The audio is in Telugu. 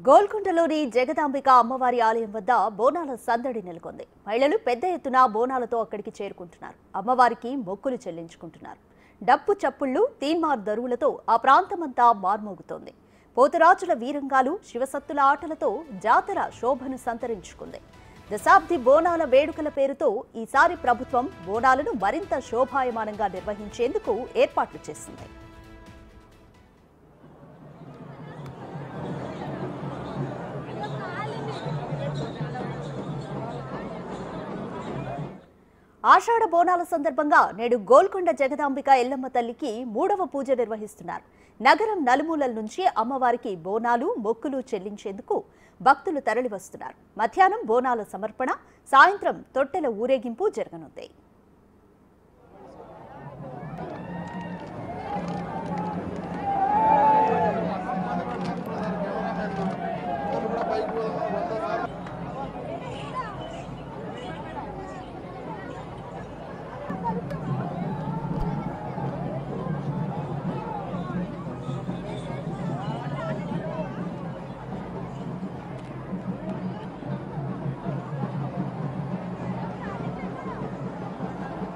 గోల్కొండలోని జగదాంబిక అమ్మవారి ఆలయం వద్ద బోనాల సందడి నెలకొంది. మహిళలు పెద్ద ఎత్తున బోనాలతో అక్కడికి చేరుకుంటున్నారు. అమ్మవారికి మొక్కులు చెల్లించుకుంటున్నారు. డప్పు చప్పుళ్లు, తీన్మార్ దరువులతో ఆ ప్రాంతమంతా మార్మోగుతోంది. పోతురాజుల వీరంగాలు, శివసత్తుల ఆటలతో జాతర శోభను సంతరించుకుంది. దశాబ్ది బోనాల వేడుకల పేరుతో ఈసారి ప్రభుత్వం బోనాలను మరింత శోభాయమానంగా నిర్వహించేందుకు ఏర్పాట్లు చేసింది. ఆషాఢ బోనాల సందర్భంగా నేడు గోల్కొండ జగదాంబిక ఎల్లమ్మ తల్లికి 3వ పూజ నిర్వహిస్తున్నారు. నగరం నలుమూలల నుంచి అమ్మవారికి బోనాలు, మొక్కులు చెల్లించేందుకు భక్తులు తరలివస్తున్నారు. మధ్యాహ్నం బోనాల సమర్పణ, సాయంత్రం తొట్టెల ఊరేగింపు జరగనుంది.